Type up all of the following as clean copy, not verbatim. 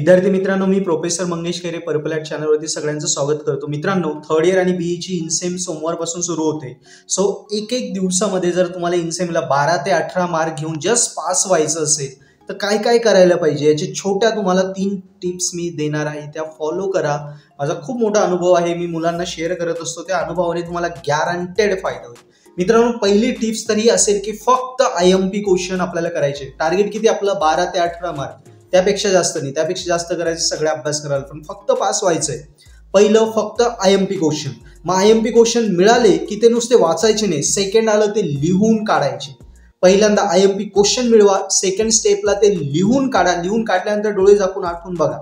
विद्यार्थी मित्रांनो, मी professor Mangesh Khaire purple at चॅनलवरती सगळ्यांचं स्वागत करतो। मित्रांनो, थर्ड इयर आणि बीईची इनसेम सोमवारपासून सुरू होते। सो एक दिवसामध्ये जर तुम्हाला इनसेमला 12 ते 18 मार्क घेऊन जस्ट पास व्हायचं असेल तर काय काय करायला पाहिजे याचे छोट्या तुम्हाला 3 टिप्स मी देणार आहे, त्या फॉलो करा। माझा खूप मोठा अनुभव आहे, मी मुलांना शेअर करत असतो, त्या अनुभवाने तुम्हाला गॅरंटेड फायदा होईल। मित्रांनो, पहिली टिप्स तर ही असेल की फक्त आयएमपी क्वेश्चन आपल्याला करायचे। टार्गेट किती आपलं 12 ते 18 मार्क, त्यापेक्षा जास्त नाही, त्यापेक्षा जास्त करायचे, सगळे अभ्यास करायला, पण फक्त पास व्हायचंय। पहिलं फक्त आयएमपी क्वेश्चन। मग आयएमपी क्वेश्चन मिळाले की ते नुसते वाचायचे नाही, सेकंड आलं ते लिहून काढायचे। पहिल्यांदा आयएमपी क्वेश्चन मिळवा, सेकंड स्टेपला ते लिहून काढा, लिहून काढल्यानंतर डोळे झाकून आठवून बघा।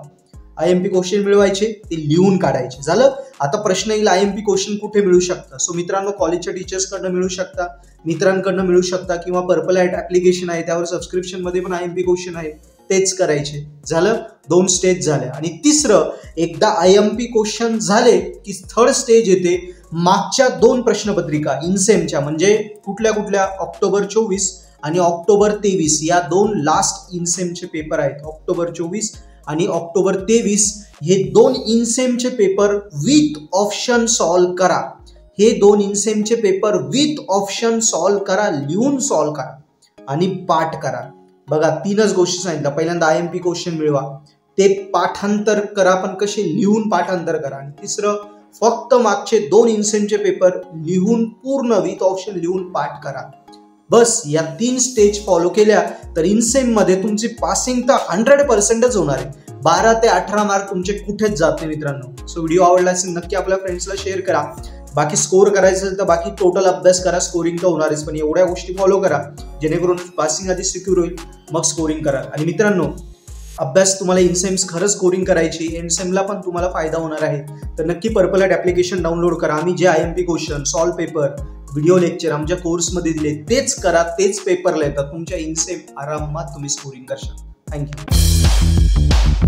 आयएमपी क्वेश्चन मिळवायचे, ते लिहून काढायचे। झालं? आता प्रश्न येईल आयएमपी क्वेश्चन कुठे मिळू शकतात। सो मित्रांनो, कॉलेजच्या टीचर्सकडनं मिळू शकता, मित्रांकडनं मिळू शकता, किंवा पर्पल ॲट ॲप्लिकेशन आहे त्यावर सबस्क्रिप्शन मध्ये पण आयएमपी क्वेश्चन आहे, तेच करायचे। झालं? 2 स्टेज झाल्या। आणि तिसरं, एकदा आयएमपी क्वेश्चन झाले की थर्ड स्टेज येते मागच्या 2 प्रश्नपत्रिका इनसेमच्या, म्हणजे कुठल्या कुठल्या, ऑक्टोबर 24 आणि ऑक्टोबर 23 या 2 लास्ट इनसेमचे पेपर आहेत। ऑक्टोबर 24 आणि ऑक्टोबर 23 हे 2 इनसेमचे पेपर विथ ऑप्शन सॉल्व करा। हे 2 इनसेमचे पेपर विथ ऑप्शन सॉल्व करा, लिहून सॉल्व करा आणि पाठ करा। बघा, 3च गोष्टी सांगितल्या। पहिल्यांदा आयएमपी क्वेश्चन मिळवा, ते पाठांतर करा, पण कसे, लिहून पाठांतर करा। आणि तिसरं, फक्त मागचे 2 इनसेमचे पेपर लिहून पूर्ण विथ ऑप्शन लिहून पाठ करा। बस या 3 स्टेज फॉलो केल्या तर इनसेम मध्ये तुमची पासिंग तर 100%च होणार आहे। 12 ते 18 मार्क तुमचे कुठेच जात नाही मित्रांनो। सो व्हिडिओ आवडला असेल नक्की आपल्या फ्रेंड्सला शेअर करा। बाकी स्कोर करायचं असेल तर बाकी टोटल अभ्यास करा, स्कोरिंग तर होणारच, पण एवढ्या गोष्टी फॉलो करा जेणेकरून पासिंग आधी सिक्युअर होईल, मग स्कोरिंग करा। आणि मित्रांनो, अभ्यास तुम्हाला इनसेम्स खरंच स्कोरिंग करायची, इनसेमला पण तुम्हाला फायदा होणार आहे, तर नक्की पर्पल ॲट ॲप्लिकेशन डाउनलोड करा। आम्ही जे IMP question, solve paper, video lecture आमच्या कोर्समध्ये दिले तेच करा, तेच पेपरला येतात, तुमच्या इनसेम आरामात तुम्ही स्कोरिंग करशाल। थँक्यू।